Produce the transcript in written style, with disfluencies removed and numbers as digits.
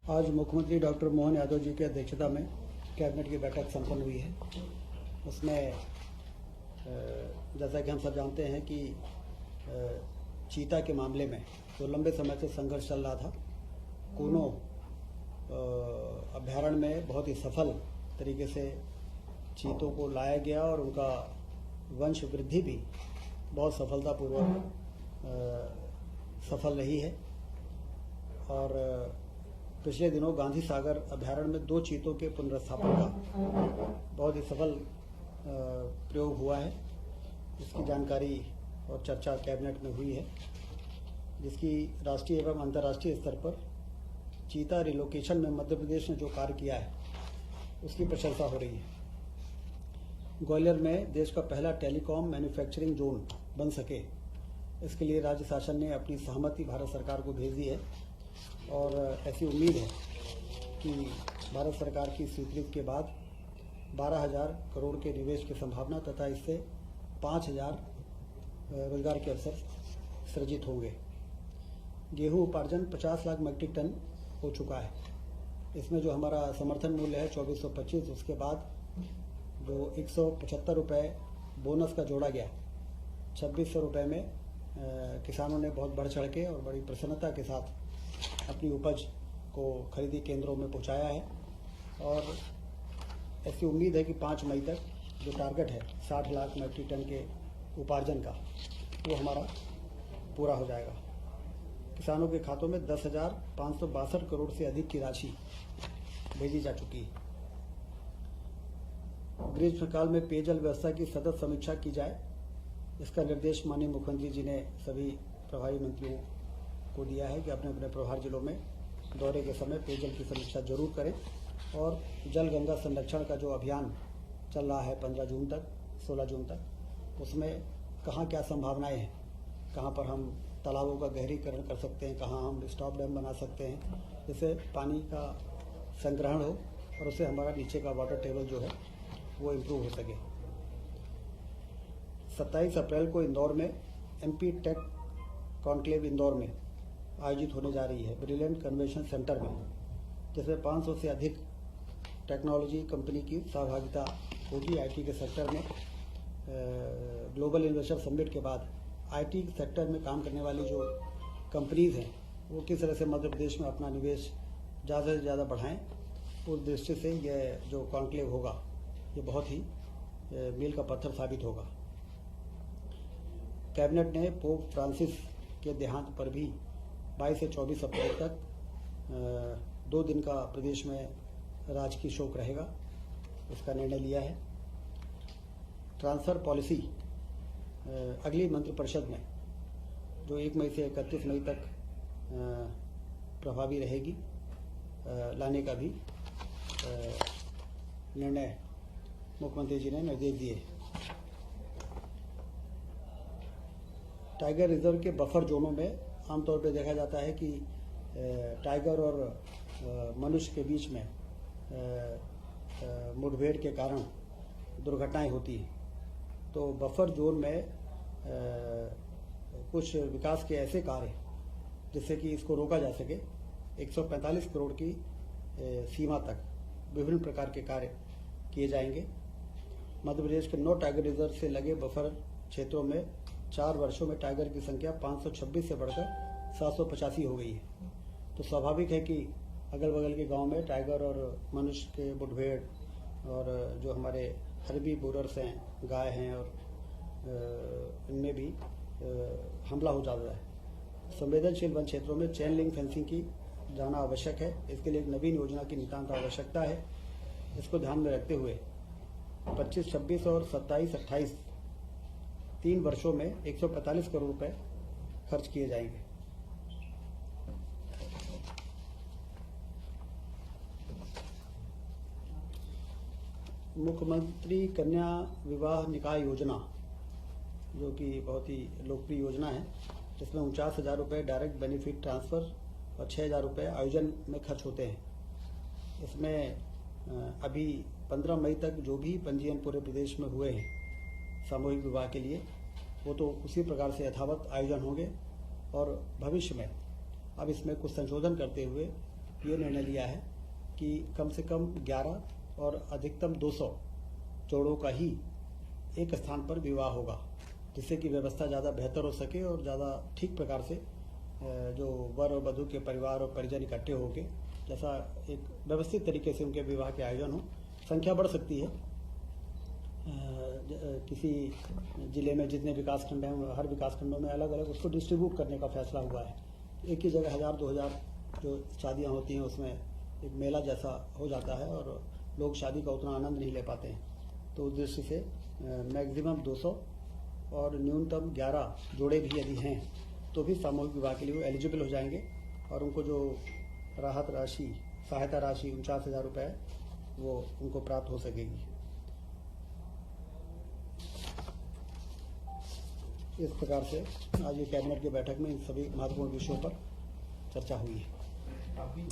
आज मुख्यमंत्री डॉक्टर मोहन यादव जी की अध्यक्षता में कैबिनेट की बैठक संपन्न हुई है। उसमें जैसा कि हम सब जानते हैं कि चीता के मामले में जो लंबे समय से संघर्ष चल रहा था, कूनो अभ्यारण्य में बहुत ही सफल तरीके से चीतों को लाया गया और उनका वंश वृद्धि भी बहुत सफलतापूर्वक सफल रही है। और पिछले दिनों गांधी सागर अभ्यारण्य में 2 चीतों के पुनर्स्थापन का बहुत ही सफल प्रयोग हुआ है, जिसकी जानकारी और चर्चा कैबिनेट में हुई है, जिसकी राष्ट्रीय एवं अंतर्राष्ट्रीय स्तर पर चीता रिलोकेशन में मध्य प्रदेश ने जो कार्य किया है उसकी प्रशंसा हो रही है। ग्वालियर में देश का पहला टेलीकॉम मैन्युफैक्चरिंग जोन बन सके, इसके लिए राज्य शासन ने अपनी सहमति भारत सरकार को भेज दी है और ऐसी उम्मीद है कि भारत सरकार की स्वीकृति के बाद 12,000 करोड़ के निवेश की संभावना तथा इससे 5,000 रोजगार के अवसर सृजित होंगे। गेहूं उपार्जन 50 लाख मीट्रिक टन हो चुका है। इसमें जो हमारा समर्थन मूल्य है 2425, उसके बाद जो 175 रुपये बोनस का जोड़ा गया, 2600 रुपये में किसानों ने बहुत बढ़ चढ़ के और बड़ी प्रसन्नता के साथ अपनी उपज को खरीदी केंद्रों में पहुंचाया है। और ऐसी उम्मीद है कि 5 मई तक जो टारगेट है 60 लाख मीट्रिक टन के उपार्जन का, वो हमारा पूरा हो जाएगा। किसानों के खातों में 10,562 करोड़ से अधिक की राशि भेजी जा चुकी है। ग्रीष्मकाल में पेयजल व्यवस्था की सतत समीक्षा की जाए, इसका निर्देश माननीय मुख्यमंत्री जी ने सभी प्रभारी मंत्रियों को दिया है कि अपने अपने प्रभार जिलों में दौरे के समय पेयजल की समीक्षा जरूर करें। और जल गंगा संरक्षण का जो अभियान चल रहा है 15 जून तक 16 जून तक, उसमें कहाँ क्या संभावनाएं हैं, कहाँ पर हम तालाबों का गहरीकरण कर सकते हैं, कहाँ हम स्टॉप डैम बना सकते हैं, जिससे पानी का संग्रहण हो और उससे हमारा नीचे का वाटर टेबल जो है वो इम्प्रूव हो सके। 27 अप्रैल को इंदौर में MP टेक कॉन्क्लेव इंदौर में आयोजित होने जा रही है, ब्रिलियंट कन्वेंशन सेंटर में, जिसमें 500 से अधिक टेक्नोलॉजी कंपनी की सहभागिता होगी। IT के सेक्टर में ग्लोबल इन्वेस्टर समिट के बाद IT सेक्टर में काम करने वाली जो कंपनीज हैं वो किस तरह से मध्य प्रदेश में अपना निवेश ज़्यादा से ज़्यादा बढ़ाएं, उस दृष्टि से यह जो कॉन्क्लेव होगा ये बहुत ही मील का पत्थर साबित होगा। कैबिनेट ने पोप फ्रांसिस के देहांत पर भी 22 से 24 अप्रैल तक 2 दिन का प्रदेश में राजकीय शोक रहेगा, इसका निर्णय लिया है। ट्रांसफर पॉलिसी अगली मंत्रिपरिषद में जो 1 मई से 31 मई तक प्रभावी रहेगी, लाने का भी निर्णय मुख्यमंत्री जी ने निर्देश दिए। टाइगर रिजर्व के बफर जोनों में आमतौर पर देखा जाता है कि टाइगर और मनुष्य के बीच में मुठभेड़ के कारण दुर्घटनाएं होती हैं। तो बफर जोन में कुछ विकास के ऐसे कार्य जिससे कि इसको रोका जा सके, 145 करोड़ की सीमा तक विभिन्न प्रकार के कार्य किए जाएंगे। मध्य प्रदेश के 9 टाइगर रिजर्व से लगे बफर क्षेत्रों में 4 वर्षों में टाइगर की संख्या 526 से बढ़कर 785 हो गई है। तो स्वाभाविक है कि अगल बगल के गांव में टाइगर और मनुष्य के मुठभेड़ और जो हमारे हर्बी बोरर्स हैं, गाय हैं, और इनमें भी हमला हो जाता है। संवेदनशील वन क्षेत्रों में चेन लिंक फेंसिंग की जाना आवश्यक है। इसके लिए एक नवीन योजना की नितांत आवश्यकता है। इसको ध्यान में रखते हुए 25, 26 और 27, 28 3 वर्षों में 145 करोड़ रुपए खर्च किए जाएंगे। मुख्यमंत्री कन्या विवाह निकाय योजना, जो कि बहुत ही लोकप्रिय योजना है, जिसमें 49,000 रुपये डायरेक्ट बेनिफिट ट्रांसफ़र और 6,000 रुपये आयोजन में खर्च होते हैं। इसमें अभी 15 मई तक जो भी पंजीयन पूरे प्रदेश में हुए हैं सामूहिक विवाह के लिए, वो तो उसी प्रकार से यथावत आयोजन होंगे। और भविष्य में अब इसमें कुछ संशोधन करते हुए ये निर्णय लिया है कि कम से कम 11 और अधिकतम 200 जोड़ों का ही एक स्थान पर विवाह होगा, जिससे कि व्यवस्था ज़्यादा बेहतर हो सके और ज़्यादा ठीक प्रकार से जो वर और वधू के परिवार और परिजन इकट्ठे होके जैसा एक व्यवस्थित तरीके से उनके विवाह के आयोजन हो। संख्या बढ़ सकती है, किसी जिले में जितने विकास खंड हैं हर विकास खंडों में अलग अलग उसको डिस्ट्रीब्यूट करने का फैसला हुआ है। एक ही जगह 1000-2000 जो शादियां होती हैं उसमें एक मेला जैसा हो जाता है और लोग शादी का उतना आनंद नहीं ले पाते हैं। तो उस दृष्टि से मैक्सिमम 200 और न्यूनतम 11 जोड़े भी यदि हैं तो भी सामूहिक विवाह के लिए वो एलिजिबल हो जाएंगे और उनको जो राहत राशि, सहायता राशि 49,000 रुपये वो उनको प्राप्त हो सकेगी। इस प्रकार से आज ये कैबिनेट की बैठक में इन सभी महत्वपूर्ण विषयों पर चर्चा हुई है।